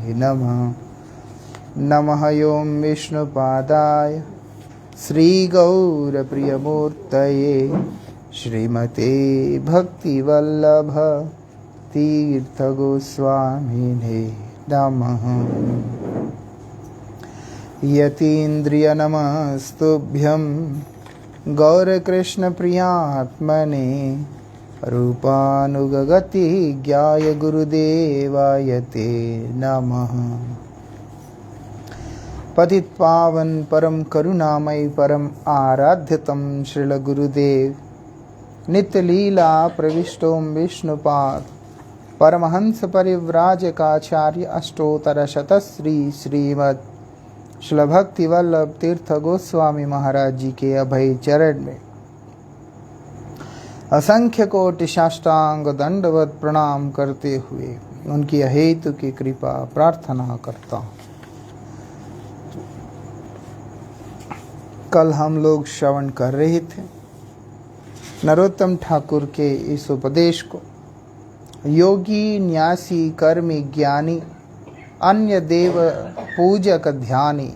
नमः। नमः ओं विष्णुपादाय श्रीगौरप्रियमूर्तये श्रीमते भक्तिवल्लभ तीर्थगोस्वामिने नमः। यतीन्द्रियनमस्तुभ्यं गौरकृष्णप्रियात्मने रूपानुगगति ज्ञाय गुरुदेवाय ते नमः। पतितपावन परम करुणामय परम आराध्यतम श्रील गुरुदेव नित्य लीला प्रविष्टों विष्णुपाद परमहंस परिव्राजकाचार्य अष्टोत्तर शतश्री श्रीमद श्रील भक्ति वल्लभ तीर्थ गोस्वामी महाराज जी के अभय चरण में असंख्य कोटि साष्टांग दंडवत प्रणाम करते हुए उनकी अहेतु की कृपा प्रार्थना करता हूँ। कल हम लोग श्रवण कर रहे थे नरोत्तम ठाकुर के इस उपदेश को, योगी न्यासी कर्मी ज्ञानी अन्य देव पूजक ध्यानी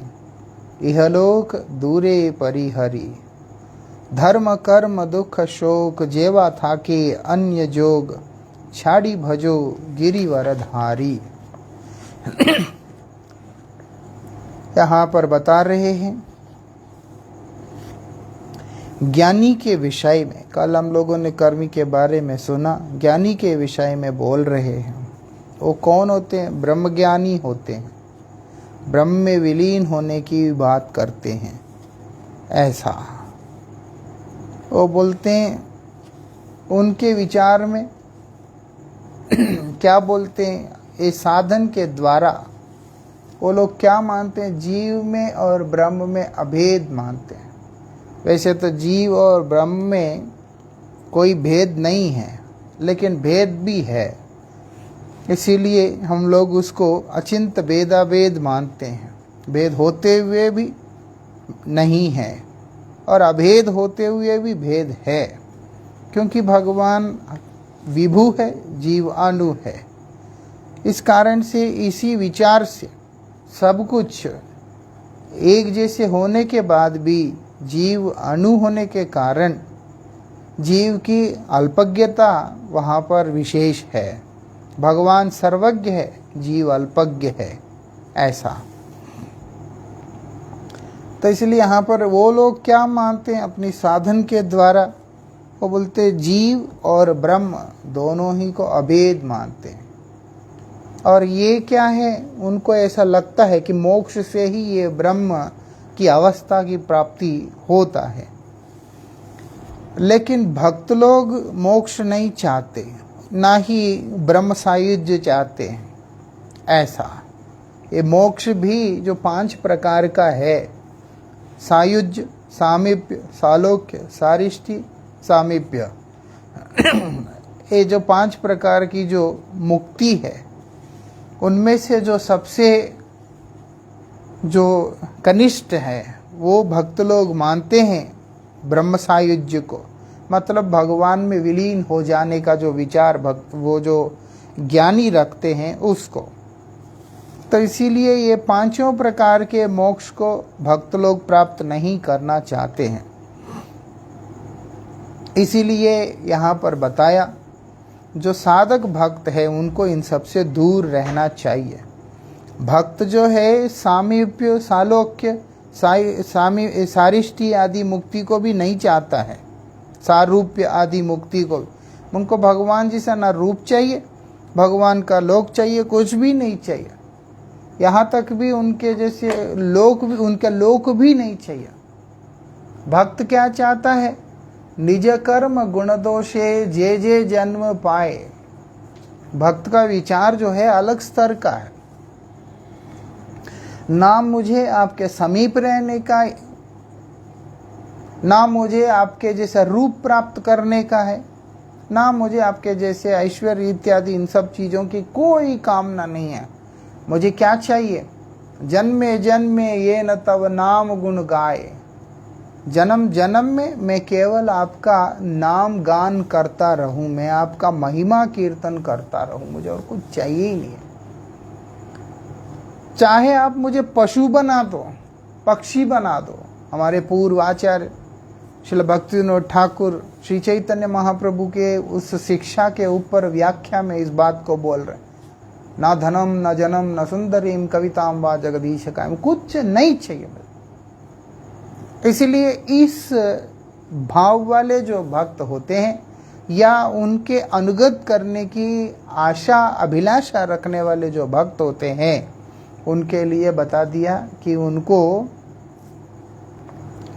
इहलोक दूरे परिहरी धर्म कर्म दुख शोक जेवा थाके अन्य जोग छाड़ी भजो गिरिवरधारी। यहाँ पर बता रहे हैं ज्ञानी के विषय में। कल हम लोगों ने कर्मी के बारे में सुना, ज्ञानी के विषय में बोल रहे हैं। वो कौन होते हैं? ब्रह्मज्ञानी होते हैं, ब्रह्म में विलीन होने की बात करते हैं। ऐसा वो बोलते हैं। उनके विचार में क्या बोलते हैं? इस साधन के द्वारा वो लोग क्या मानते हैं? जीव में और ब्रह्म में अभेद मानते हैं। वैसे तो जीव और ब्रह्म में कोई भेद नहीं है, लेकिन भेद भी है। इसीलिए हम लोग उसको अचिंत भेदाभेद मानते हैं। भेद होते हुए भी नहीं है और अभेद होते हुए भी भेद है, क्योंकि भगवान विभु है, जीव अणु है। इस कारण से इसी विचार से सब कुछ एक जैसे होने के बाद भी जीव अणु होने के कारण जीव की अल्पज्ञता वहाँ पर विशेष है। भगवान सर्वज्ञ है, जीव अल्पज्ञ है। ऐसा तो इसलिए यहाँ पर वो लोग क्या मानते हैं अपनी साधन के द्वारा? वो बोलते जीव और ब्रह्म दोनों ही को अभेद मानते हैं। और ये क्या है? उनको ऐसा लगता है कि मोक्ष से ही ये ब्रह्म की अवस्था की प्राप्ति होता है। लेकिन भक्त लोग मोक्ष नहीं चाहते, ना ही ब्रह्म सायुज्य चाहते हैं। ऐसा ये मोक्ष भी जो 5 प्रकार का है, सायुज्य, सामीप्य, सालोक्य, सारिष्टि, सामीप्य, ये जो 5 प्रकार की जो मुक्ति है, उनमें से जो सबसे जो कनिष्ठ है वो भक्त लोग मानते हैं ब्रह्म सायुज्य को, मतलब भगवान में विलीन हो जाने का जो विचार भक्त वो जो ज्ञानी रखते हैं उसको। तो इसीलिए ये 5 प्रकार के मोक्ष को भक्त लोग प्राप्त नहीं करना चाहते हैं। इसीलिए यहाँ पर बताया जो साधक भक्त है उनको इन सबसे दूर रहना चाहिए। भक्त जो है सामीप्य, सालोक्य, सारिष्टि आदि मुक्ति को भी नहीं चाहता है, सारूप्य आदि मुक्ति को। उनको भगवान जैसा ना रूप चाहिए, भगवान का लोक चाहिए, कुछ भी नहीं चाहिए। यहाँ तक भी उनके जैसे उनका लोक भी नहीं चाहिए। भक्त क्या चाहता है? निज कर्म गुण दोषे जे जे जन्म पाए। भक्त का विचार जो है अलग स्तर का है। ना मुझे आपके समीप रहने का, ना मुझे आपके जैसा रूप प्राप्त करने का है, ना मुझे आपके जैसे ऐश्वर्य इत्यादि इन सब चीज़ों की कोई कामना नहीं है। मुझे क्या चाहिए? जन्मे जन्मे ये न तव नाम गुण गाए। जन्म जन्म में मैं केवल आपका नाम गान करता रहूं, मैं आपका महिमा कीर्तन करता रहूं, मुझे और कुछ चाहिए ही नहीं है। चाहे आप मुझे पशु बना दो, पक्षी बना दो। हमारे पूर्व आचार्य श्रील भक्तिविनोद ठाकुर श्री चैतन्य महाप्रभु के उस शिक्षा के ऊपर व्याख्या में इस बात को बोल रहे, न धनम न जनम न सुंदरीम कविताम वा जगदीश कायम, कुछ नहीं चाहिए। इसलिए इस भाव वाले जो भक्त होते हैं या उनके अनुगत करने की आशा अभिलाषा रखने वाले जो भक्त होते हैं, उनके लिए बता दिया कि उनको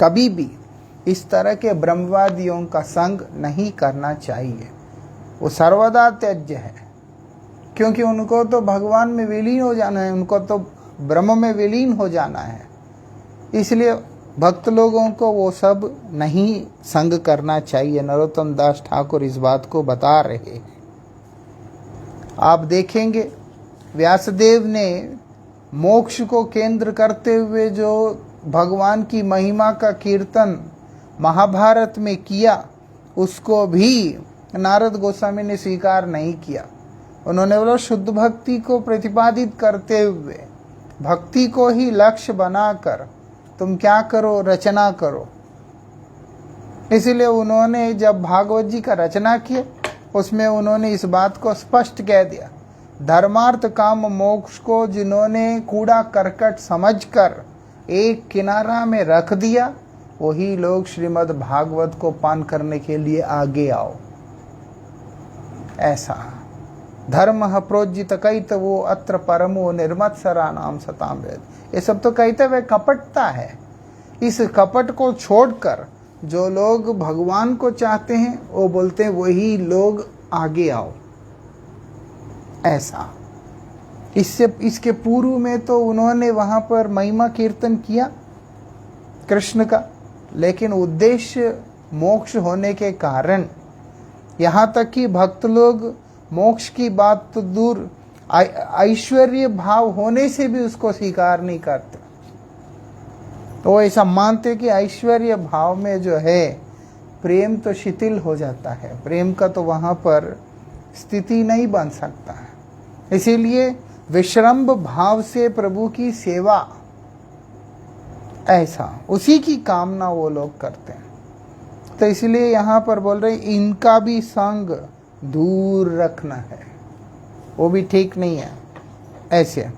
कभी भी इस तरह के ब्रह्मवादियों का संग नहीं करना चाहिए। वो सर्वदा त्याज्य है, क्योंकि उनको तो भगवान में विलीन हो जाना है, उनको तो ब्रह्म में विलीन हो जाना है। इसलिए भक्त लोगों को वो सब नहीं संग करना चाहिए। नरोत्तम दास ठाकुर इस बात को बता रहे हैं। आप देखेंगे व्यासदेव ने मोक्ष को केंद्र करते हुए जो भगवान की महिमा का कीर्तन महाभारत में किया, उसको भी नारद गोस्वामी ने स्वीकार नहीं किया। उन्होंने बोला शुद्ध भक्ति को प्रतिपादित करते हुए भक्ति को ही लक्ष्य बनाकर तुम क्या करो, रचना करो। इसलिए उन्होंने जब भागवत जी का रचना किया, उसमें उन्होंने इस बात को स्पष्ट कह दिया, धर्मार्थ काम मोक्ष को जिन्होंने कूड़ा करकट समझकर एक किनारा में रख दिया, वही लोग श्रीमद् भागवत को पान करने के लिए आगे आओ। ऐसा धर्म प्रोज्जित कहित वो अत्र परमो निर्मत्सरा नाम सताम वेद। ये सब तो कहते हुए कपटता है। इस कपट को छोड़कर जो लोग भगवान को चाहते हैं, वो बोलते हैं वही लोग आगे आओ। ऐसा इसके पूर्व में तो उन्होंने वहां पर महिमा कीर्तन किया कृष्ण का, लेकिन उद्देश्य मोक्ष होने के कारण यहाँ तक कि भक्त लोग मोक्ष की बात तो दूर, ऐश्वर्य भाव होने से भी उसको स्वीकार नहीं करते। तो ऐसा मानते कि ऐश्वर्य भाव में जो है प्रेम तो शिथिल हो जाता है, प्रेम का तो वहाँ पर स्थिति नहीं बन सकता है। इसीलिए विश्रम्भ भाव से प्रभु की सेवा, ऐसा उसी की कामना वो लोग करते हैं। तो इसलिए यहाँ पर बोल रहे इनका भी संग दूर रखना है, वो भी ठीक नहीं है। ऐसे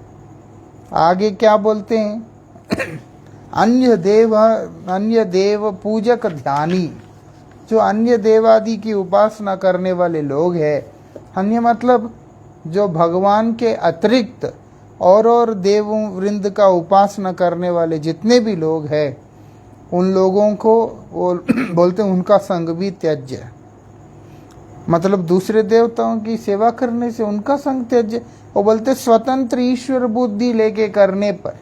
आगे क्या बोलते हैं, अन्य देव पूजक ध्यानी, जो अन्य देवादि की उपासना करने वाले लोग हैं, अन्य मतलब जो भगवान के अतिरिक्त और देवों वृंद का उपासना करने वाले जितने भी लोग हैं, उन लोगों को वो बोलते हैं उनका संग भी त्याज्य। मतलब दूसरे देवताओं की सेवा करने से उनका संग त्याज्य। वो बोलते स्वतंत्र ईश्वर बुद्धि लेके करने पर,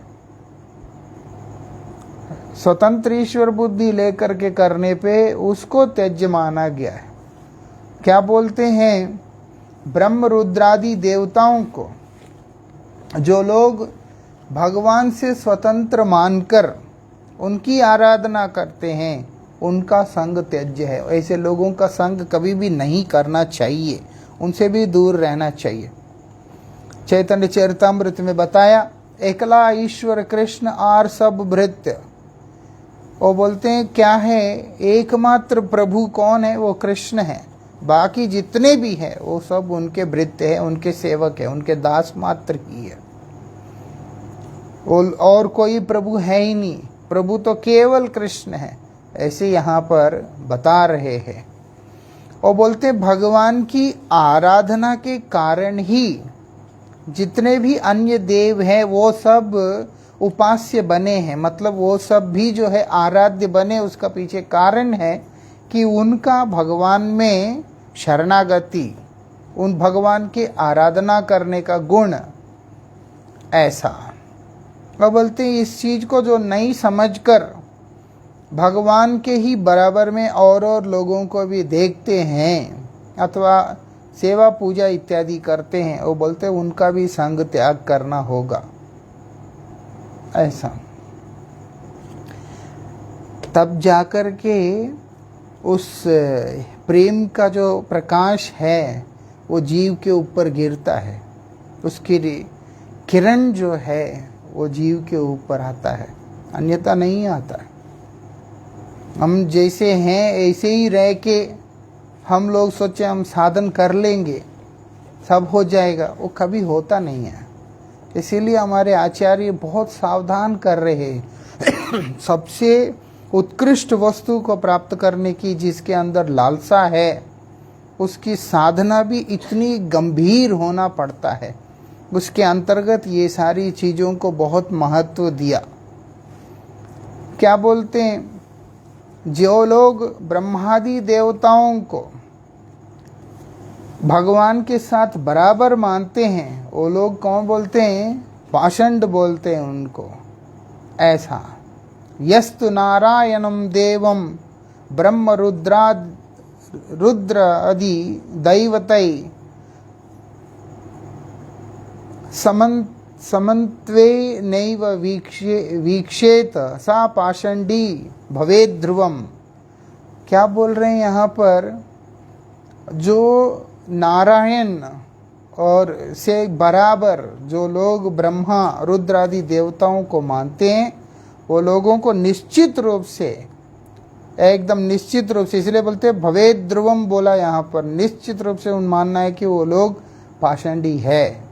स्वतंत्र ईश्वर बुद्धि लेकर के करने पे उसको त्याज्य माना गया है। क्या बोलते हैं, ब्रह्म रुद्रादि देवताओं को जो लोग भगवान से स्वतंत्र मानकर उनकी आराधना करते हैं, उनका संग त्याज्य है। ऐसे लोगों का संग कभी भी नहीं करना चाहिए, उनसे भी दूर रहना चाहिए। चैतन्य चरितामृत में बताया, एकला ईश्वर कृष्ण आर सब भृत्य। वो बोलते हैं क्या है, एकमात्र प्रभु कौन है, वो कृष्ण है। बाकी जितने भी हैं वो सब उनके भृत्य है, उनके सेवक है, उनके दास मात्र ही है। और कोई प्रभु है ही नहीं, प्रभु तो केवल कृष्ण है। ऐसे यहाँ पर बता रहे हैं। और बोलते भगवान की आराधना के कारण ही जितने भी अन्य देव हैं वो सब उपास्य बने हैं। मतलब वो सब भी जो है आराध्य बने, उसका पीछे कारण है कि उनका भगवान में शरणागति, उन भगवान की आराधना करने का गुण ऐसा। और बोलते हैं इस चीज को जो नहीं समझकर भगवान के ही बराबर में और लोगों को भी देखते हैं अथवा सेवा पूजा इत्यादि करते हैं, वो बोलते हैं उनका भी संग त्याग करना होगा। ऐसा तब जाकर के उस प्रेम का जो प्रकाश है वो जीव के ऊपर गिरता है, उसकी किरण जो है वो जीव के ऊपर आता है, अन्यथा नहीं आता है। हम जैसे हैं ऐसे ही रह के हम लोग सोचे हम साधन कर लेंगे सब हो जाएगा, वो कभी होता नहीं है। इसीलिए हमारे आचार्य बहुत सावधान कर रहे हैं सबसे उत्कृष्ट वस्तु को प्राप्त करने की जिसके अंदर लालसा है उसकी साधना भी इतनी गंभीर होना पड़ता है। उसके अंतर्गत ये सारी चीज़ों को बहुत महत्व दिया। क्या बोलते हैं, जो लोग ब्रह्मादि देवताओं को भगवान के साथ बराबर मानते हैं वो लोग कौन बोलते हैं, पाषंड बोलते हैं उनको। ऐसा यस्तु नारायणम देवम ब्रह्म रुद्र आदि दैवतै समन्त्वे नैव वीक्षेत सा पाषंडी भवेद ध्रुवम। क्या बोल रहे हैं यहाँ पर, जो नारायण और से बराबर जो लोग ब्रह्मा रुद्र आदि देवताओं को मानते हैं वो लोगों को निश्चित रूप से, एकदम निश्चित रूप से, इसलिए बोलते हैं भवेद ध्रुवम बोला यहाँ पर, निश्चित रूप से उन मानना है कि वो लोग पाषंडी है।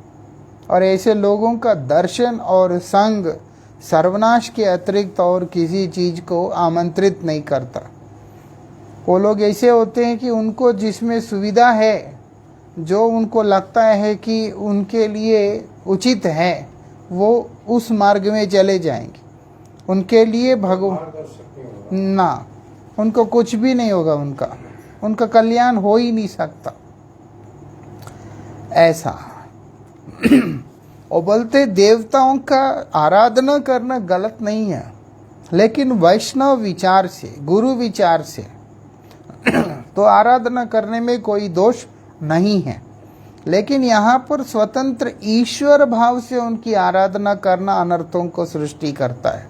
और ऐसे लोगों का दर्शन और संग सर्वनाश के अतिरिक्त और किसी चीज को आमंत्रित नहीं करता। वो लोग ऐसे होते हैं कि उनको जिसमें सुविधा है, जो उनको लगता है कि उनके लिए उचित है, वो उस मार्ग में चले जाएंगे। उनके लिए भगवान ना, उनको कुछ भी नहीं होगा, उनका कल्याण हो ही नहीं सकता। ऐसा और बोलते देवताओं का आराधना करना गलत नहीं है, लेकिन वैष्णव विचार से, गुरु विचार से तो आराधना करने में कोई दोष नहीं है। लेकिन यहाँ पर स्वतंत्र ईश्वर भाव से उनकी आराधना करना अनर्थों को सृष्टि करता है।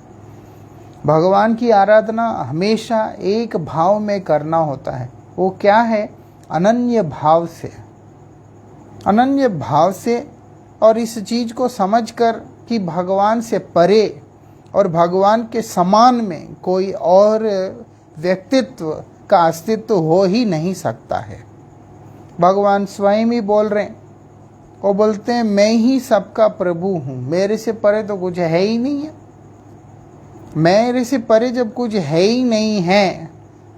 भगवान की आराधना हमेशा एक भाव में करना होता है। वो क्या है, अनन्य भाव से, अनन्य भाव से। और इस चीज को समझकर कि भगवान से परे और भगवान के समान में कोई और व्यक्तित्व का अस्तित्व हो ही नहीं सकता है। भगवान स्वयं ही बोल रहे हैं, वो बोलते हैं मैं ही सबका प्रभु हूँ, मेरे से परे तो कुछ है ही नहीं है। मेरे से परे जब कुछ है ही नहीं है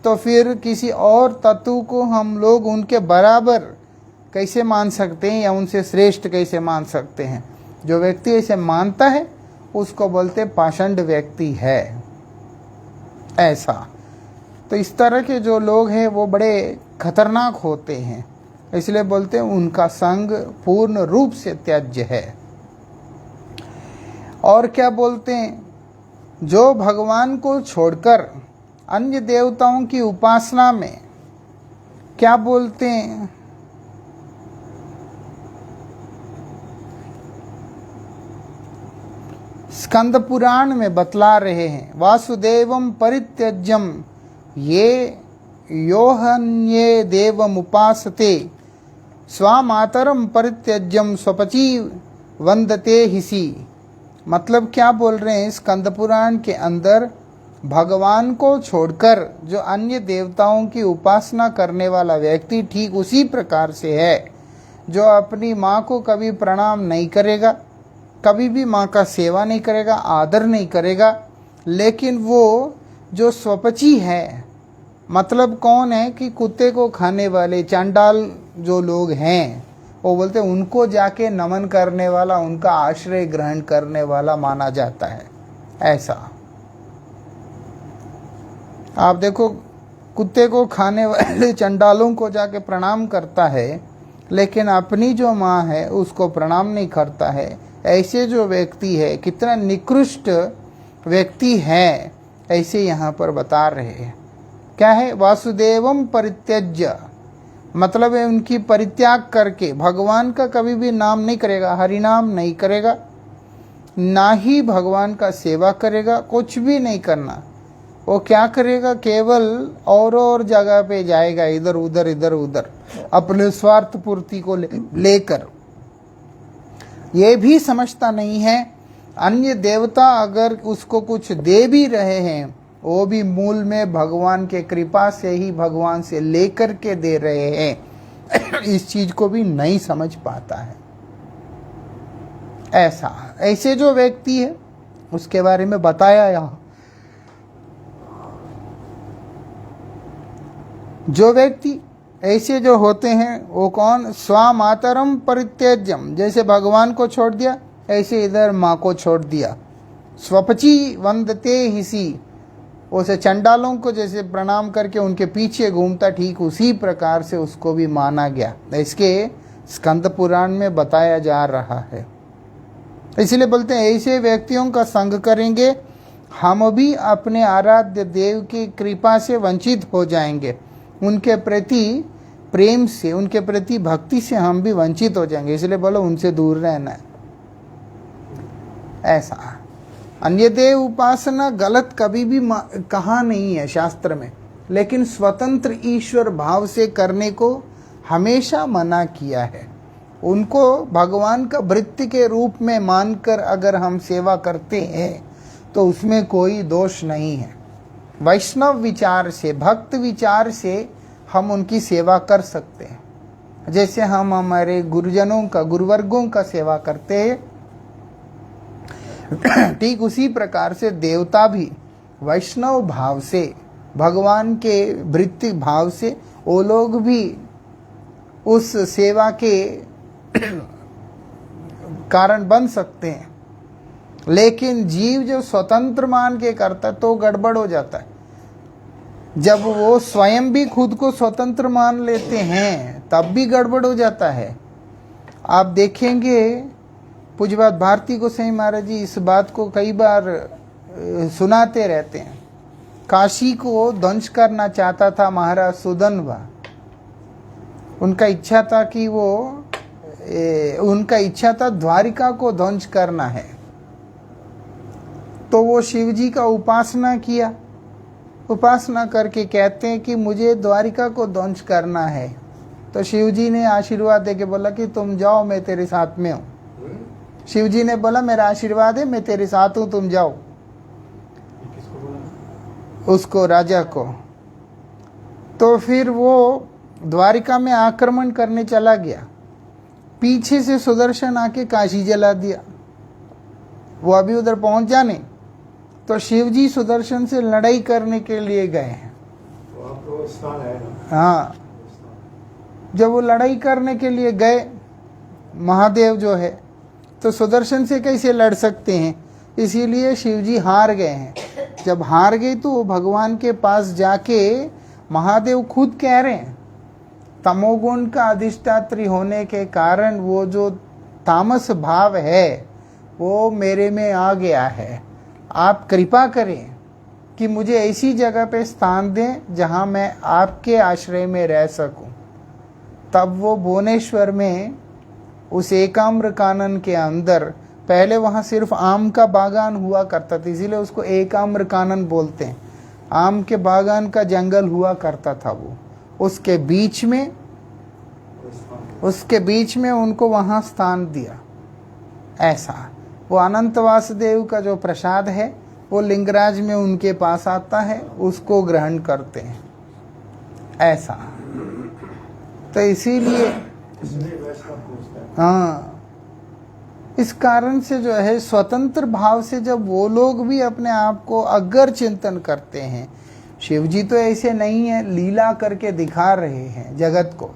तो फिर किसी और तत्व को हम लोग उनके बराबर कैसे मान सकते हैं या उनसे श्रेष्ठ कैसे मान सकते हैं। जो व्यक्ति ऐसे मानता है उसको बोलते पाषंड व्यक्ति है। ऐसा तो इस तरह के जो लोग हैं वो बड़े खतरनाक होते हैं, इसलिए बोलते हैं उनका संग पूर्ण रूप से त्याज्य है। और क्या बोलते हैं, जो भगवान को छोड़कर अन्य देवताओं की उपासना में, क्या बोलते हैं, स्कंद पुराण में बतला रहे हैं, वासुदेवम परित्यज्यम ये योहन्ये देवम उपासते स्वामातरम परित्यज्यम स्वपची वंदते हिसी। मतलब क्या बोल रहे हैं, स्कंद पुराण के अंदर भगवान को छोड़कर जो अन्य देवताओं की उपासना करने वाला व्यक्ति ठीक उसी प्रकार से है जो अपनी माँ को कभी प्रणाम नहीं करेगा, कभी भी माँ का सेवा नहीं करेगा, आदर नहीं करेगा, लेकिन वो जो स्वपची है, मतलब कौन है कि कुत्ते को खाने वाले चांडाल जो लोग हैं, वो बोलते हैं उनको जाके नमन करने वाला, उनका आश्रय ग्रहण करने वाला माना जाता है। ऐसा आप देखो, कुत्ते को खाने वाले चंडालों को जाके प्रणाम करता है, लेकिन अपनी जो माँ है उसको प्रणाम नहीं करता है। ऐसे जो व्यक्ति है कितना निकृष्ट व्यक्ति है, ऐसे यहाँ पर बता रहे हैं। क्या है, वासुदेवम परित्यज्य, मतलब है उनकी परित्याग करके भगवान का कभी भी नाम नहीं करेगा, हरि नाम नहीं करेगा, ना ही भगवान का सेवा करेगा, कुछ भी नहीं करना। वो क्या करेगा, केवल और जगह पे जाएगा, इधर उधर अपने स्वार्थ पूर्ति को लेकर। ये भी समझता नहीं है अन्य देवता अगर उसको कुछ दे भी रहे हैं, वो भी मूल में भगवान के कृपा से ही भगवान से लेकर के दे रहे हैं। इस चीज को भी नहीं समझ पाता है। ऐसे जो व्यक्ति है उसके बारे में बताया यहां। जो व्यक्ति ऐसे जो होते हैं वो कौन? स्वामातरम परित्यज्यम, जैसे भगवान को छोड़ दिया ऐसे इधर माँ को छोड़ दिया। स्वपची वंदते हिसी, उसे चंडालों को जैसे प्रणाम करके उनके पीछे घूमता, ठीक उसी प्रकार से उसको भी माना गया। इसके स्कंद पुराण में बताया जा रहा है। इसलिए बोलते हैं ऐसे व्यक्तियों का संग करेंगे हम भी अपने आराध्य देव की कृपा से वंचित हो जाएंगे। उनके प्रति प्रेम से, उनके प्रति भक्ति से हम भी वंचित हो जाएंगे। इसलिए बोलो उनसे दूर रहना है। ऐसा अन्य देव उपासना गलत कभी भी कहा नहीं है शास्त्र में, लेकिन स्वतंत्र ईश्वर भाव से करने को हमेशा मना किया है। उनको भगवान का वृत्ति के रूप में मानकर अगर हम सेवा करते हैं तो उसमें कोई दोष नहीं है। वैष्णव विचार से, भक्त विचार से हम उनकी सेवा कर सकते हैं। जैसे हम हमारे गुरुजनों का, गुरुवर्गों का सेवा करते हैं, ठीक उसी प्रकार से देवता भी वैष्णव भाव से, भगवान के वृत्ति भाव से वो लोग भी उस सेवा के कारण बन सकते हैं। लेकिन जीव जो स्वतंत्र मान के करता तो गड़बड़ हो जाता है। जब वो स्वयं भी खुद को स्वतंत्र मान लेते हैं तब भी गड़बड़ हो जाता है। आप देखेंगे पूज्यपाद भारती गोसाई महाराज जी इस बात को कई बार सुनाते रहते हैं। काशी को ध्वंस करना चाहता था महाराज सुदनवा। उनका इच्छा था द्वारिका को ध्वंस करना है। तो वो शिव जी का उपासना किया, उपासना करके कहते हैं कि मुझे द्वारिका को ध्वंस करना है। तो शिव जी ने आशीर्वाद देके बोला कि तुम जाओ, मैं तेरे साथ में हूँ। शिव जी ने बोला मेरा आशीर्वाद है, मैं तेरे साथ हूँ, तुम जाओ। उसको, राजा को। तो फिर वो द्वारिका में आक्रमण करने चला गया। पीछे से सुदर्शन आके काशी जला दिया। वो अभी उधर पहुंच जाने तो शिव जी सुदर्शन से लड़ाई करने के लिए गए हैं। हाँ, जब वो लड़ाई करने के लिए गए, महादेव जो है, तो सुदर्शन से कैसे लड़ सकते हैं? इसीलिए शिव जी हार गए हैं। जब हार गए तो वो भगवान के पास जाके महादेव खुद कह रहे हैं, तमोगुण का अधिष्ठात्री होने के कारण वो जो तामस भाव है वो मेरे में आ गया है। आप कृपा करें कि मुझे ऐसी जगह पे स्थान दें जहां मैं आपके आश्रय में रह सकूं। तब वो भुवनेश्वर में उस एकाम्र कानन के अंदर, पहले वहां सिर्फ आम का बागान हुआ करता था, इसीलिए उसको एकाम्र कानन बोलते हैं। आम के बागान का जंगल हुआ करता था वो। उसके बीच में उनको वहां स्थान दिया। ऐसा वो अनंत वासुदेव का जो प्रसाद है वो लिंगराज में उनके पास आता है, उसको ग्रहण करते हैं। ऐसा तो इसीलिए हाँ, इस कारण से जो है स्वतंत्र भाव से जब वो लोग भी अपने आप को अगर चिंतन करते हैं, शिव जी तो ऐसे नहीं है, लीला करके दिखा रहे हैं जगत को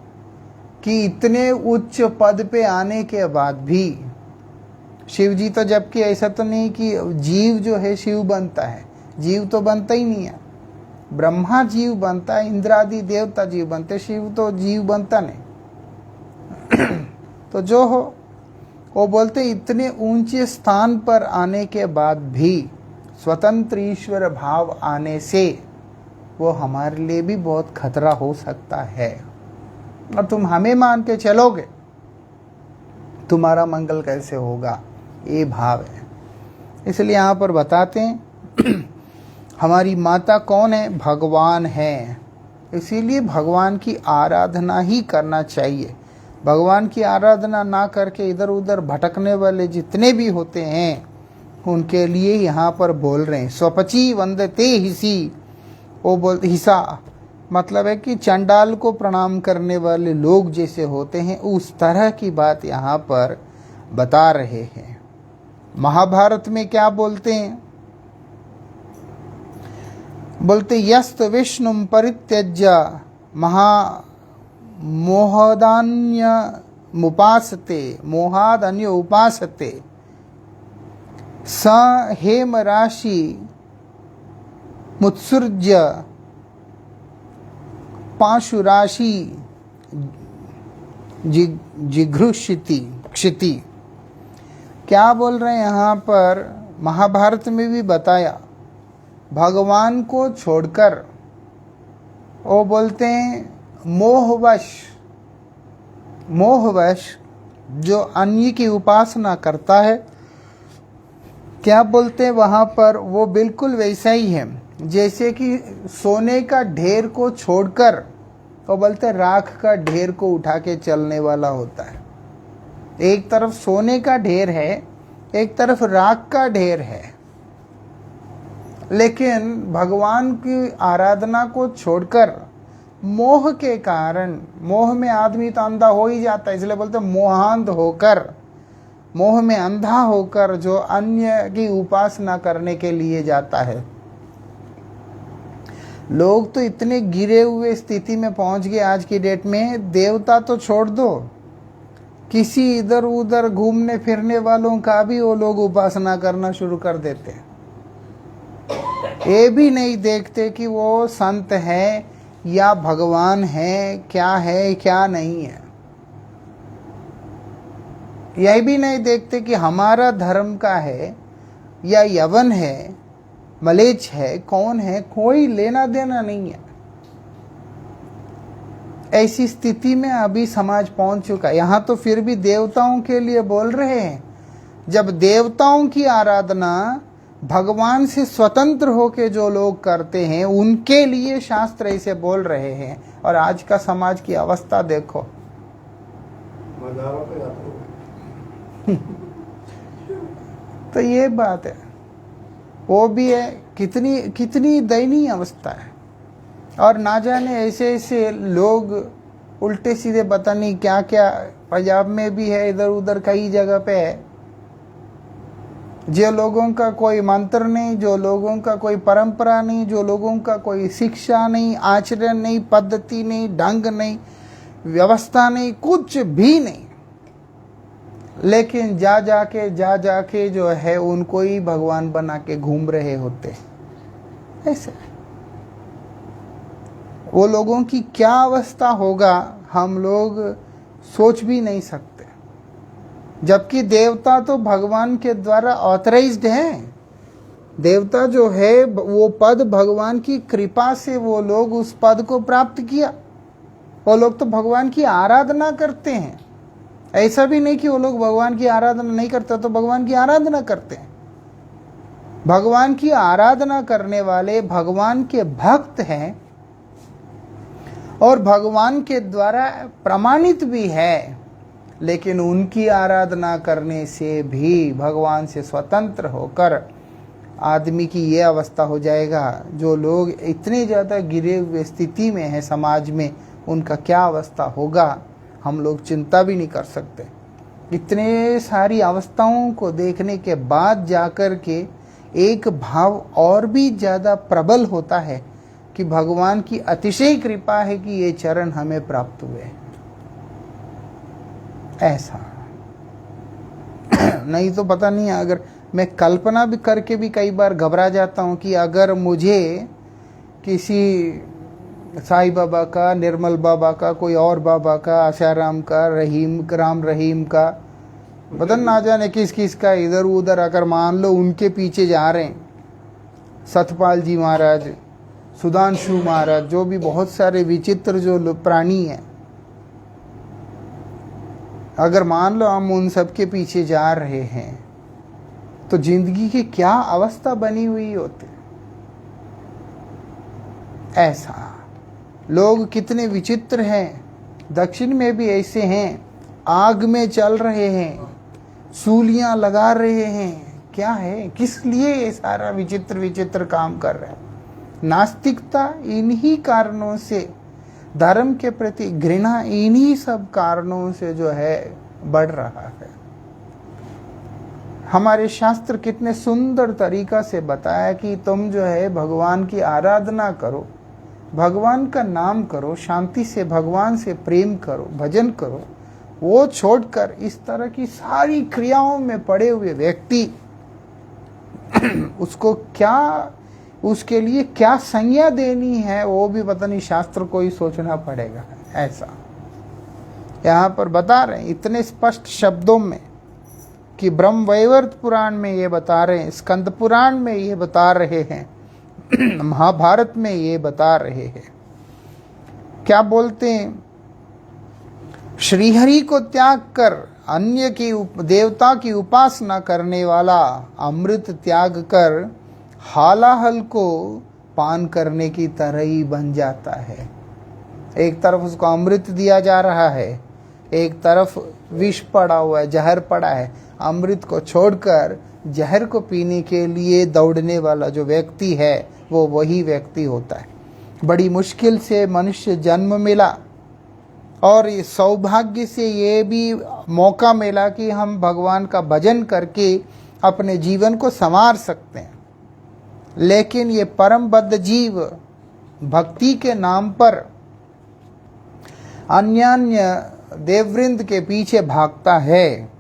कि इतने उच्च पद पे आने के बाद भी शिव जी तो, जबकि ऐसा तो नहीं कि जीव जो है शिव बनता है, जीव तो बनता ही नहीं है। ब्रह्मा जीव बनता है, इंद्रादि देवता जीव बनते, शिव तो जीव बनता नहीं। तो जो हो वो बोलते इतने ऊंचे स्थान पर आने के बाद भी स्वतंत्र ईश्वर भाव आने से वो हमारे लिए भी बहुत खतरा हो सकता है। और तुम हमें मान के चलोगे, तुम्हारा मंगल कैसे होगा, ये भाव है। इसलिए यहाँ पर बताते हैं हमारी माता कौन है? भगवान है। इसीलिए भगवान की आराधना ही करना चाहिए। भगवान की आराधना ना करके इधर उधर भटकने वाले जितने भी होते हैं उनके लिए यहाँ पर बोल रहे हैं। स्वपची वंदते हिसी, वो बोल हिसा मतलब है कि चंडाल को प्रणाम करने वाले लोग जैसे होते हैं, उस तरह की बात यहाँ पर बता रहे हैं। महाभारत में क्या बोलते हैं? बोलते यस्त विष्णुम परित्यज्य मोहादन्य उपासते स हेम राशि मुत्सृज्य पाशुराशि जिघृषति क्षिति। क्या बोल रहे हैं यहाँ पर? महाभारत में भी बताया, भगवान को छोड़कर वो बोलते हैं मोहवश जो अन्य की उपासना करता है, क्या बोलते हैं वहाँ पर? वो बिल्कुल वैसा ही है जैसे कि सोने का ढेर को छोड़कर वो बोलते हैं राख का ढेर को उठा के चलने वाला होता है। एक तरफ सोने का ढेर है, एक तरफ राख का ढेर है। लेकिन भगवान की आराधना को छोड़कर मोह के कारण, मोह में आदमी तो अंधा हो ही जाता है, इसलिए बोलते मोहांध होकर, मोह में अंधा होकर जो अन्य की उपासना करने के लिए जाता है। लोग तो इतने गिरे हुए स्थिति में पहुंच गए आज की डेट में, देवता तो छोड़ दो, किसी इधर उधर घूमने फिरने वालों का भी वो लोग उपासना करना शुरू कर देते हैं। ये भी नहीं देखते कि वो संत है या भगवान है क्या नहीं है। यह भी नहीं देखते कि हमारा धर्म का है या यवन है, मलेच्छ है, कौन है, कोई लेना देना नहीं है। ऐसी स्थिति में अभी समाज पहुंच चुका है। यहाँ तो फिर भी देवताओं के लिए बोल रहे हैं। जब देवताओं की आराधना भगवान से स्वतंत्र होके जो लोग करते हैं, उनके लिए शास्त्र ऐसे बोल रहे हैं। और आज का समाज की अवस्था देखो। तो ये बात है, वो भी है, कितनी दयनीय अवस्था है। और ना जाने ऐसे ऐसे लोग उल्टे सीधे पता नहीं क्या क्या, पंजाब में भी है, इधर उधर कई जगह पे है, जो लोगों का कोई मंत्र नहीं, जो लोगों का कोई परंपरा नहीं, जो लोगों का कोई शिक्षा नहीं, आचरण नहीं, पद्धति नहीं, ढंग नहीं, व्यवस्था नहीं, कुछ भी नहीं, लेकिन जा जाके जो है उनको ही भगवान बना के घूम रहे होते। ऐसे वो लोगों की क्या अवस्था होगा हम लोग सोच भी नहीं सकते। जबकि देवता तो भगवान के द्वारा ऑथराइज्ड है। देवता जो है वो पद भगवान की कृपा से वो लोग उस पद को प्राप्त किया। वो लोग तो भगवान की आराधना करते हैं। ऐसा भी नहीं कि वो लोग भगवान की आराधना नहीं करते, तो भगवान की आराधना करते हैं। भगवान की आराधना करने वाले भगवान के भक्त हैं और भगवान के द्वारा प्रमाणित भी है। लेकिन उनकी आराधना करने से भी भगवान से स्वतंत्र होकर आदमी की ये अवस्था हो जाएगा। जो लोग इतने ज़्यादा गिरे हुए स्थिति में हैं समाज में, उनका क्या अवस्था होगा हम लोग चिंता भी नहीं कर सकते। इतने सारी अवस्थाओं को देखने के बाद जाकर के एक भाव और भी ज़्यादा प्रबल होता है कि भगवान की अतिशय कृपा है कि ये चरण हमें प्राप्त हुए। ऐसा नहीं तो पता नहीं, अगर मैं कल्पना भी करके भी कई बार घबरा जाता हूँ कि अगर मुझे किसी साईं बाबा का, निर्मल बाबा का, कोई और बाबा का, आशाराम का, राम रहीम का, बदन ना जाने किस किस का, इधर उधर अगर मान लो उनके पीछे जा रहे हैं, सतपाल जी महाराज, सुधांशु महाराज, जो भी बहुत सारे विचित्र जो प्राणी हैं, अगर मान लो हम उन सब के पीछे जा रहे हैं तो जिंदगी की क्या अवस्था बनी हुई होती। ऐसा लोग कितने विचित्र हैं। दक्षिण में भी ऐसे हैं, आग में चल रहे हैं, सूलियां लगा रहे हैं, क्या है, किस लिए ये सारा विचित्र विचित्र काम कर रहा है। नास्तिकता इन्हीं कारणों से, धर्म के प्रति घृणा इन्हीं सब कारणों से जो है बढ़ रहा है। हमारे शास्त्र कितने सुंदर तरीका से बताया कि तुम जो है भगवान की आराधना करो, भगवान का नाम करो, शांति से भगवान से प्रेम करो, भजन करो। वो छोड़कर इस तरह की सारी क्रियाओं में पड़े हुए व्यक्ति उसको क्या, उसके लिए क्या संज्ञा देनी है वो भी पता नहीं, शास्त्र को ही सोचना पड़ेगा। ऐसा यहाँ पर बता रहे हैं इतने स्पष्ट शब्दों में कि ब्रह्म वैवर्त पुराण में ये बता रहे हैं, स्कंद पुराण में ये बता रहे हैं, महाभारत में ये बता रहे हैं। क्या बोलते हैं, श्रीहरि को त्याग कर अन्य की देवता की उपासना करने वाला अमृत त्याग कर हालाहल को पान करने की तरह ही बन जाता है। एक तरफ उसको अमृत दिया जा रहा है, एक तरफ विष पड़ा हुआ है, जहर पड़ा है। अमृत को छोड़कर जहर को पीने के लिए दौड़ने वाला जो व्यक्ति है वो वही व्यक्ति होता है। बड़ी मुश्किल से मनुष्य जन्म मिला और सौभाग्य से ये भी मौका मिला कि हम भगवान का भजन करके अपने जीवन को संवार सकते हैं। लेकिन ये परम बद्ध जीव भक्ति के नाम पर अन्य देववृंद के पीछे भागता है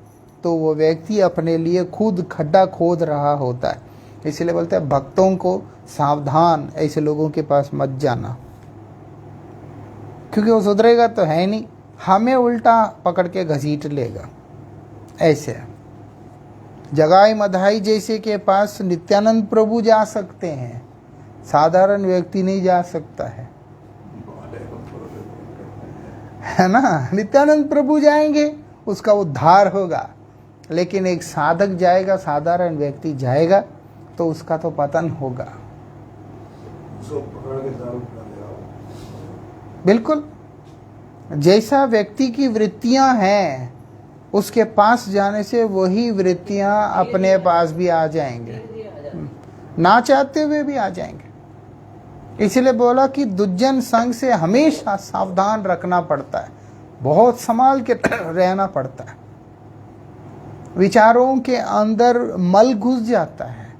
तो वो व्यक्ति अपने लिए खुद खड्डा खोद रहा होता है। इसलिए बोलते हैं भक्तों को सावधान, ऐसे लोगों के पास मत जाना, क्योंकि वो सुधरेगा तो है नहीं, हमें उल्टा पकड़ के घसीट लेगा। ऐसे जगाई मधाई जैसे के पास नित्यानंद प्रभु जा सकते हैं, साधारण व्यक्ति नहीं जा सकता है ना। नित्यानंद प्रभु जाएंगे, उसका उद्धार होगा, लेकिन एक साधक जाएगा, साधारण व्यक्ति जाएगा तो उसका तो पतन होगा। बिल्कुल, जैसा व्यक्ति की वृत्तियां हैं उसके पास जाने से वही वृत्तियां अपने पास भी आ जाएंगे, ना चाहते हुए भी आ जाएंगे। इसलिए बोला कि दुर्जन संग से हमेशा सावधान रखना पड़ता है, बहुत संभाल के रहना पड़ता है। विचारों के अंदर मल घुस जाता है,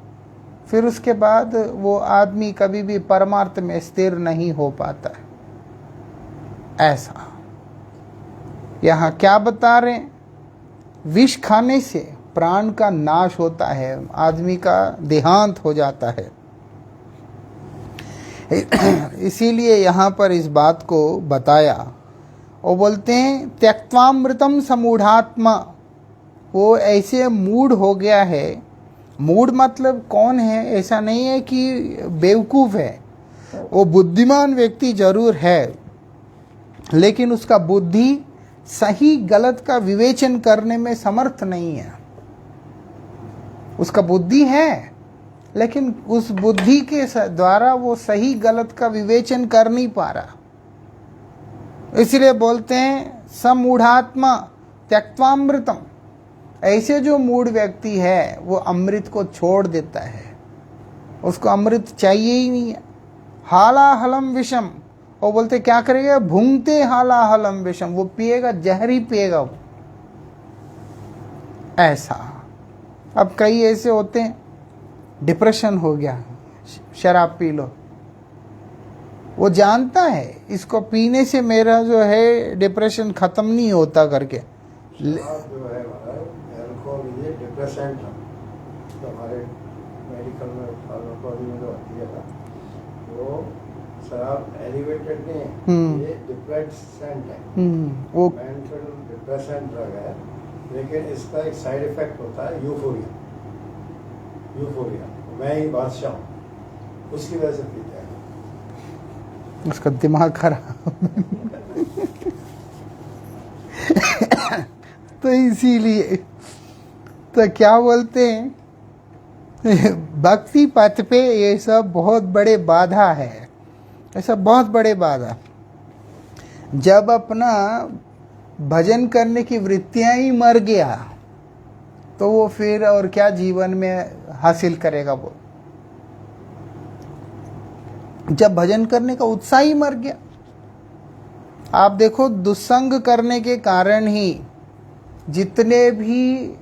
फिर उसके बाद वो आदमी कभी भी परमार्थ में स्थिर नहीं हो पाता है। ऐसा यहाँ क्या बता रहे हैं, विष खाने से प्राण का नाश होता है, आदमी का देहांत हो जाता है। इसीलिए यहाँ पर इस बात को बताया। वो बोलते हैं त्यक्त्वामृतम समूढ़ात्मा, वो ऐसे मूढ़ हो गया है। मूढ़ मतलब कौन है, ऐसा नहीं है कि बेवकूफ़ है, वो बुद्धिमान व्यक्ति जरूर है, लेकिन उसका बुद्धि सही गलत का विवेचन करने में समर्थ नहीं है। उसका बुद्धि है, लेकिन उस बुद्धि के द्वारा वो सही गलत का विवेचन कर नहीं पा रहा। इसलिए बोलते हैं समूढ़ात्मा त्यक्त्वामृतम, ऐसे जो मूढ़ व्यक्ति है वो अमृत को छोड़ देता है, उसको अमृत चाहिए ही नहीं है। हालाहलम विषम, वो बोलते क्या करेगा, भूंगते हालाहलम विषम, वो पिएगा, जहर ही पिएगा वो। ऐसा अब कई ऐसे होते हैं, डिप्रेशन हो गया, शराब पी लो, वो जानता है इसको पीने से मेरा जो है डिप्रेशन खत्म नहीं होता करके। जो है अल्कोहल ये डिप्रेसेंट है, तो हमारे मेडिकल में फार्माकोलॉजी में जो होती है ना, वो शराब एलिवेटेड नहीं है, ये डिप्रेसेंट है, वो मेंटल डिप्रेसेंट ड्रग है। लेकिन इसका एक साइड इफेक्ट होता है यूफोरिया। यूफोरिया, मैं ही बादशाह हूँ, उसकी वजह से पीते हैं, उसका दिमाग खराब। तो इसीलिए तो क्या बोलते हैं, भक्ति पथ पे ये सब बहुत बड़े बाधा है, ऐसा बहुत बड़े बाधा। जब अपना भजन करने की वृत्तियां ही मर गया तो वो फिर और क्या जीवन में हासिल करेगा वो, जब भजन करने का उत्साह ही मर गया। आप देखो, दुस्संग करने के कारण ही जितने भी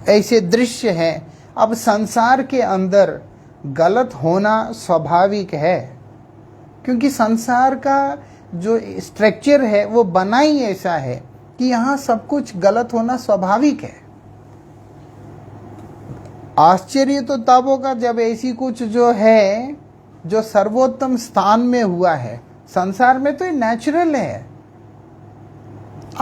ऐसे दृश्य हैं, अब संसार के अंदर गलत होना स्वाभाविक है, क्योंकि संसार का जो स्ट्रक्चर है वो बना ही ऐसा है कि यहाँ सब कुछ गलत होना स्वाभाविक है। आश्चर्य तो तब होगा जब ऐसी कुछ जो है जो सर्वोत्तम स्थान में हुआ है। संसार में तो ये नेचुरल है।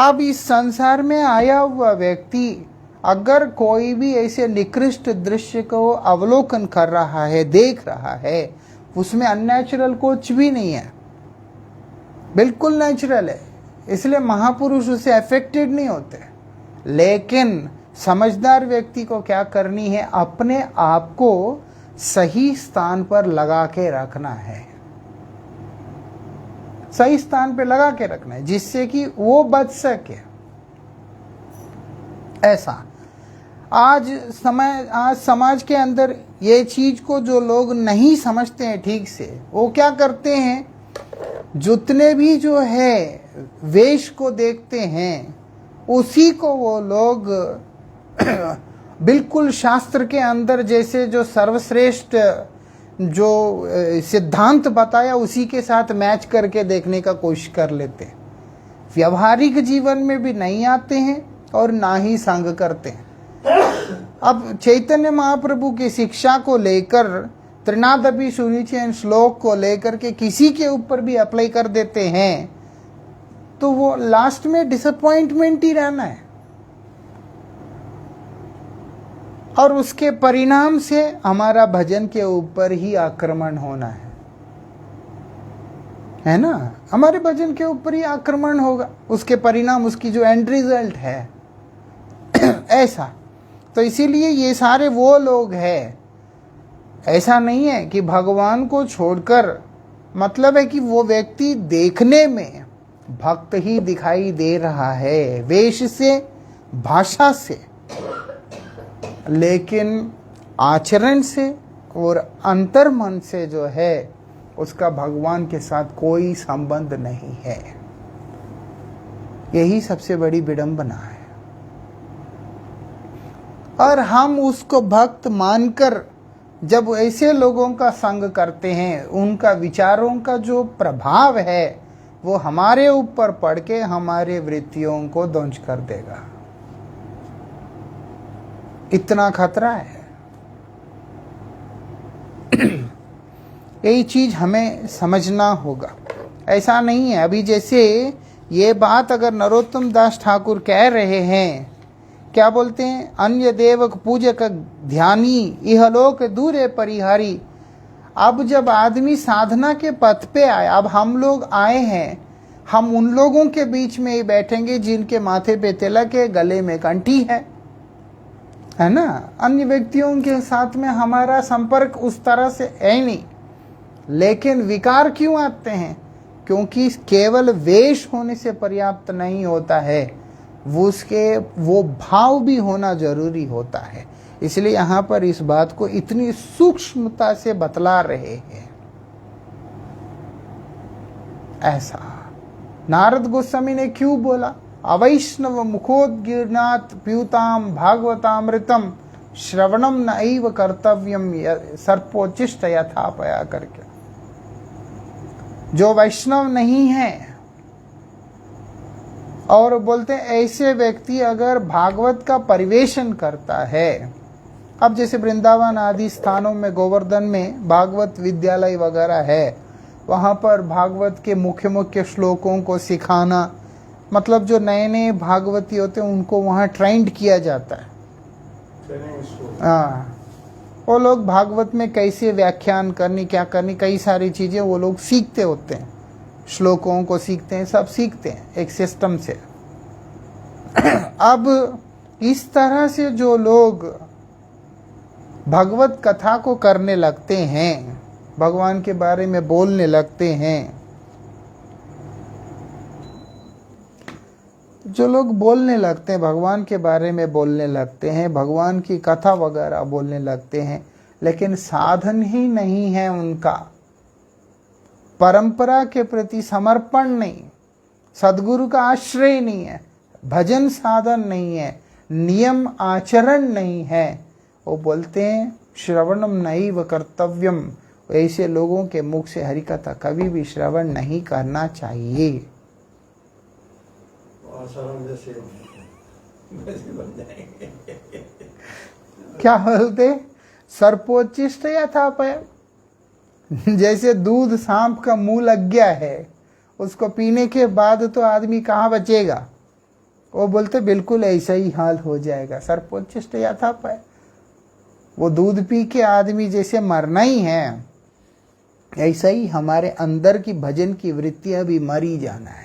अब इस संसार में आया हुआ व्यक्ति अगर कोई भी ऐसे निकृष्ट दृश्य को अवलोकन कर रहा है, देख रहा है, उसमें अननेचुरल कुछ भी नहीं है, बिल्कुल नेचुरल है। इसलिए महापुरुष उससे अफेक्टेड नहीं होते। लेकिन समझदार व्यक्ति को क्या करनी है, अपने आप को सही स्थान पर लगा के रखना है, सही स्थान पे लगा के रखना है, जिससे कि वो बच सके। ऐसा आज समाज के अंदर ये चीज को जो लोग नहीं समझते हैं ठीक से, वो क्या करते हैं, जितने भी जो है वेश को देखते हैं उसी को वो लोग बिल्कुल शास्त्र के अंदर जैसे जो सर्वश्रेष्ठ जो सिद्धांत बताया उसी के साथ मैच करके देखने का कोशिश कर लेते हैं। व्यवहारिक जीवन में भी नहीं आते हैं और ना ही संग करते हैं। अब चैतन्य महाप्रभु की शिक्षा को लेकर, त्रिनादपि सुनिचयन श्लोक को लेकर के किसी के ऊपर भी अप्लाई कर देते हैं तो वो लास्ट में डिसअपॉइंटमेंट ही रहना है, और उसके परिणाम से हमारा भजन के ऊपर ही आक्रमण होना है ना। हमारे भजन के ऊपर ही आक्रमण होगा, उसके परिणाम, उसकी जो एंड रिजल्ट है ऐसा। तो इसीलिए ये सारे वो लोग हैं, ऐसा नहीं है कि भगवान को छोड़कर, मतलब है कि वो व्यक्ति देखने में भक्त ही दिखाई दे रहा है, वेश से, भाषा से, लेकिन आचरण से और अंतर्मन से जो है उसका भगवान के साथ कोई संबंध नहीं है। यही सबसे बड़ी विडंबना है। और हम उसको भक्त मानकर जब ऐसे लोगों का संग करते हैं, उनका विचारों का जो प्रभाव है वो हमारे ऊपर पड़ के हमारे वृत्तियों को ध्वंस कर देगा। इतना खतरा है। यही चीज हमें समझना होगा। ऐसा नहीं है, अभी जैसे ये बात अगर नरोत्तम दास ठाकुर कह रहे हैं, क्या बोलते हैं, अन्य देव पूजक ध्यानी इहलोक दूरे परिहारी। अब जब आदमी साधना के पथ पे आए, अब हम लोग आए हैं, हम उन लोगों के बीच में ही बैठेंगे जिनके माथे पे तिलक है, गले में कंठी है ना। अन्य व्यक्तियों के साथ में हमारा संपर्क उस तरह से है नहीं। लेकिन विकार क्यों आते हैं? क्योंकि केवल वेश होने से पर्याप्त नहीं होता है, वो भाव भी होना जरूरी होता है। इसलिए यहाँ पर इस बात को इतनी सूक्ष्मता से बतला रहे हैं। ऐसा नारद गोस्वामी ने क्यों बोला, अवैष्णव मुखोद्गीर्णात् प्यूताम भागवतामृतम श्रवणम नैव कर्तव्यम सर्पोचिष्ट यथापया करके। जो वैष्णव नहीं है, और बोलते हैं ऐसे व्यक्ति अगर भागवत का परिवेशन करता है, अब जैसे वृंदावन आदि स्थानों में, गोवर्धन में भागवत विद्यालय वगैरह है, वहाँ पर भागवत के मुख्य मुख्य श्लोकों को सिखाना, मतलब जो नए नए भागवती होते हैं उनको वहाँ ट्रेंड किया जाता है। हाँ, वो लोग भागवत में कैसे व्याख्यान करनी, क्या करनी, कई सारी चीज़ें वो लोग सीखते होते हैं, श्लोकों को सीखते हैं, सब सीखते हैं एक सिस्टम से। अब इस तरह से जो लोग भगवत कथा को करने लगते हैं, भगवान के बारे में बोलने लगते हैं, जो लोग बोलने लगते हैं, भगवान के बारे में बोलने लगते हैं, भगवान की कथा वगैरह बोलने लगते हैं, लेकिन साधन ही नहीं है उनका, परंपरा के प्रति समर्पण नहीं, सदगुरु का आश्रय नहीं है, भजन साधन नहीं है, नियम आचरण नहीं है, वो बोलते हैं श्रवणम नैव कर्तव्यम। ऐसे लोगों के मुख से हरिकथा कभी भी श्रवण नहीं करना चाहिए। क्या बोलते, सर्पोच्चिष्ट यथापय, जैसे दूध सांप का मुंह लग गया है, उसको पीने के बाद तो आदमी कहाँ बचेगा। वो बोलते बिल्कुल ऐसा ही हाल हो जाएगा, सर्पोच्चिष्ट यथापय। वो दूध पी के आदमी जैसे मरना ही है, ऐसा ही हमारे अंदर की भजन की वृत्तियां भी मर ही जाना है।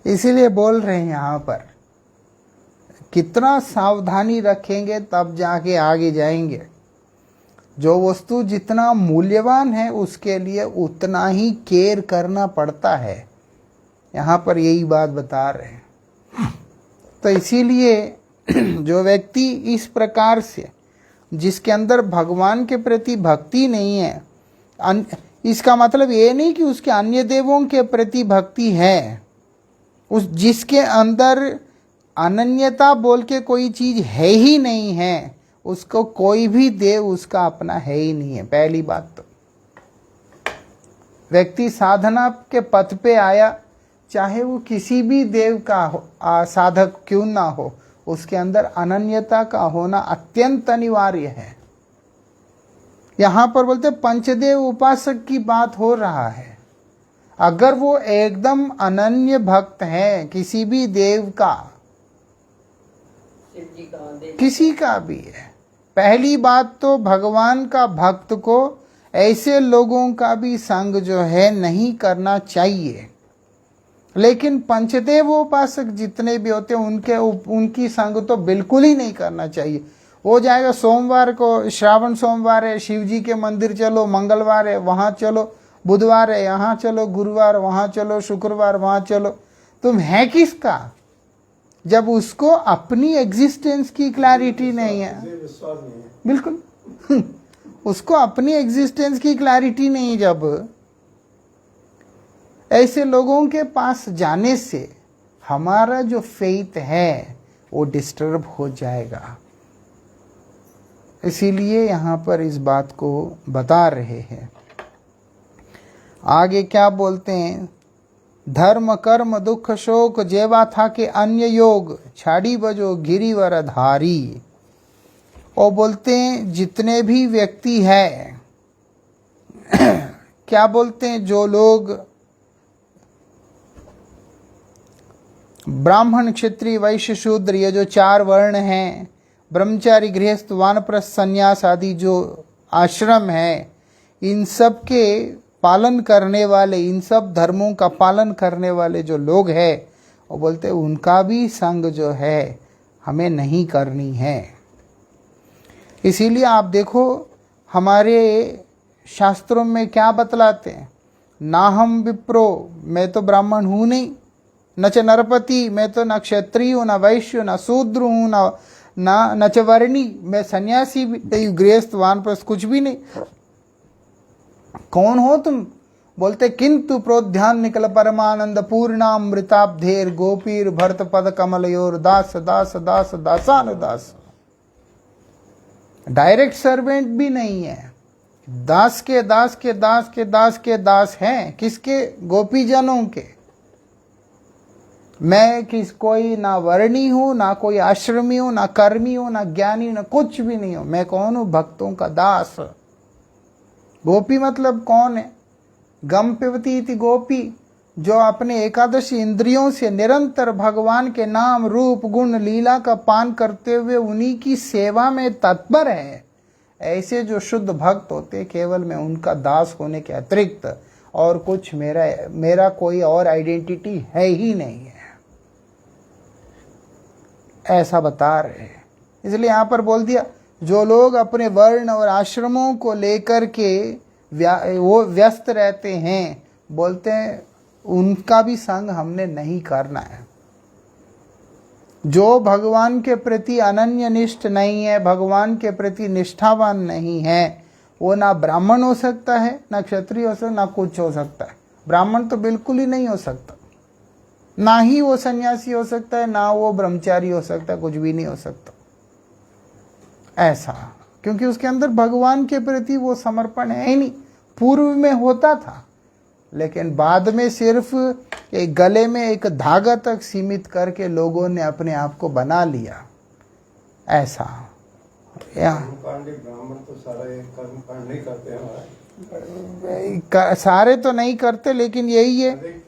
इसीलिए बोल रहे हैं यहाँ पर, कितना सावधानी रखेंगे तब जाके आगे जाएंगे। जो वस्तु जितना मूल्यवान है उसके लिए उतना ही केयर करना पड़ता है, यहाँ पर यही बात बता रहे हैं। तो इसीलिए जो व्यक्ति इस प्रकार से, जिसके अंदर भगवान के प्रति भक्ति नहीं है, इसका मतलब ये नहीं कि उसके अन्य देवों के प्रति भक्ति है, उस जिसके अंदर अनन्यता बोल के कोई चीज है ही नहीं है, उसको कोई भी देव उसका अपना है ही नहीं है। पहली बात तो व्यक्ति साधना के पथ पे आया, चाहे वो किसी भी देव का हो, साधक क्यों ना हो, उसके अंदर अनन्यता का होना अत्यंत अनिवार्य है। यहां पर बोलते पंचदेव उपासक की बात हो रहा है। अगर वो एकदम अनन्य भक्त है किसी भी देव का, किसी का भी है, पहली बात तो भगवान का भक्त को ऐसे लोगों का भी संग जो है नहीं करना चाहिए। लेकिन पंचदेवोपासक जितने भी होते हैं उनकी संग तो बिल्कुल ही नहीं करना चाहिए। हो जाएगा सोमवार को, श्रावण सोमवार है, शिव जी के मंदिर चलो, मंगलवार है वहां चलो, बुधवार है यहाँ चलो, गुरुवार वहां चलो, शुक्रवार वहां चलो। तुम है किसका जब उसको अपनी एग्जिस्टेंस की क्लैरिटी नहीं है? बिल्कुल उसको अपनी एग्जिस्टेंस की क्लैरिटी नहीं, जब ऐसे लोगों के पास जाने से हमारा जो फेथ है वो डिस्टर्ब हो जाएगा। इसीलिए यहाँ पर इस बात को बता रहे हैं। आगे क्या बोलते हैं, धर्म कर्म दुख शोक जेवा था के अन्य योग छाड़ी बजो गिरिवर धारी। और बोलते हैं जितने भी व्यक्ति है क्या बोलते हैं, जो लोग ब्राह्मण क्षत्रिय वैश्य शूद्र, ये जो चार वर्ण हैं, ब्रह्मचारी गृहस्थ वानप्रस्थ संन्यास आदि जो आश्रम है, इन सब के पालन करने वाले, इन सब धर्मों का पालन करने वाले जो लोग हैं, वो बोलते हैं उनका भी संग जो है हमें नहीं करनी है। इसीलिए आप देखो हमारे शास्त्रों में क्या बतलाते हैं, ना हम विप्रो, मैं तो ब्राह्मण हूँ नहीं, न च नरपति, मैं तो न क्षत्रिय हूँ, न वैश्य, न शूद्र हूँ, न च वर्णी, मैं सन्यासी भी, गृहस्थ वानप्रस्थ कुछ भी नहीं। कौन हो तुम? बोलते किंतु प्रोध्यान निकल परमानंद पूर्णामृताब्धेर गोपीर भरत पद कमलयोर दास दास दास दासान दास। डायरेक्ट सर्वेंट भी नहीं है, दास के दास के दास के दास के दास हैं। किसके? गोपी जनों के। मैं कोई ना वर्णी हूं, ना कोई आश्रमी हूं, ना कर्मी हूं, ना ज्ञानी, ना कुछ भी नहीं हूं। मैं कौन हूं? भक्तों का दास। गोपी मतलब कौन है? गम पिबती इति गोपी, जो अपने एकादश इंद्रियों से निरंतर भगवान के नाम रूप गुण लीला का पान करते हुए उन्हीं की सेवा में तत्पर है। ऐसे जो शुद्ध भक्त होते, केवल मैं उनका दास होने के अतिरिक्त और कुछ मेरा कोई और आइडेंटिटी है ही नहीं है, ऐसा बता रहे हैं। इसलिए यहाँ पर बोल दिया, जो लोग अपने वर्ण और आश्रमों को लेकर के वो व्यस्त रहते हैं, बोलते हैं उनका भी संग हमने नहीं करना है। जो भगवान के प्रति अनन्य निष्ठ नहीं है, भगवान के प्रति निष्ठावान नहीं है, वो ना ब्राह्मण हो सकता है, ना क्षत्रिय हो सकता है, ना कुछ हो सकता है। ब्राह्मण तो बिल्कुल ही नहीं हो सकता, ना ही वो सन्यासी हो सकता है, ना वो ब्रह्मचारी हो सकता है, कुछ भी नहीं हो सकता ऐसा, क्योंकि उसके अंदर भगवान के प्रति वो समर्पण है ही नहीं। पूर्व में होता था, लेकिन बाद में सिर्फ एक गले में एक धागा तक सीमित करके लोगों ने अपने आप को बना लिया ऐसा। ब्राह्मण तो सारा एक कर्मकांड नहीं करते हैं, सारे तो नहीं करते, लेकिन यही है।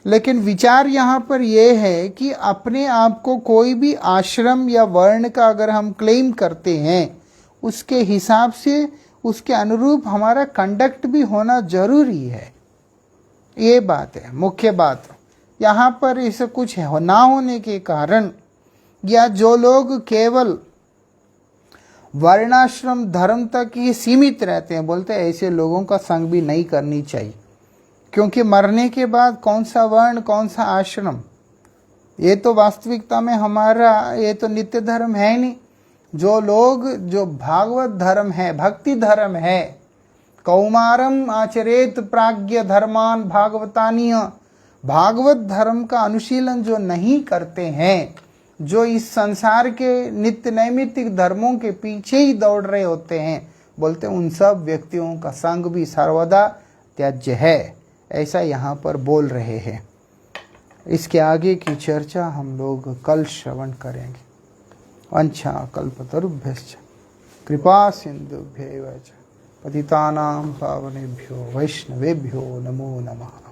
लेकिन विचार यहाँ पर यह है कि अपने आप को कोई भी आश्रम या वर्ण का अगर हम क्लेम करते हैं, उसके हिसाब से उसके अनुरूप हमारा कंडक्ट भी होना जरूरी है। ये बात है, मुख्य बात। यहाँ पर इसे कुछ ना होने के कारण, या जो लोग केवल वर्णाश्रम धर्म तक ही सीमित रहते हैं, बोलते हैं ऐसे लोगों का संग भी नहीं करनी चाहिए, क्योंकि मरने के बाद कौन सा वर्ण कौन सा आश्रम, ये तो वास्तविकता में हमारा ये तो नित्य धर्म है नहीं। जो लोग जो भागवत धर्म है, भक्ति धर्म है, कौमारम आचरेत प्राज्ञ धर्मान भागवतानीय, भागवत धर्म का अनुशीलन जो नहीं करते हैं, जो इस संसार के नित्य नैमित्तिक धर्मों के पीछे ही दौड़ रहे होते हैं, बोलते हैं उन सब व्यक्तियों का संग भी सर्वदा त्याज्य है, ऐसा यहाँ पर बोल रहे हैं। इसके आगे की चर्चा हम लोग कल श्रवण करेंगे। अंछा कल्पतरुभ्यश्च कृपा सिंधुभ्यैव च पतितानां पावनेभ्यो वैष्णवेभ्यो नमो नमः।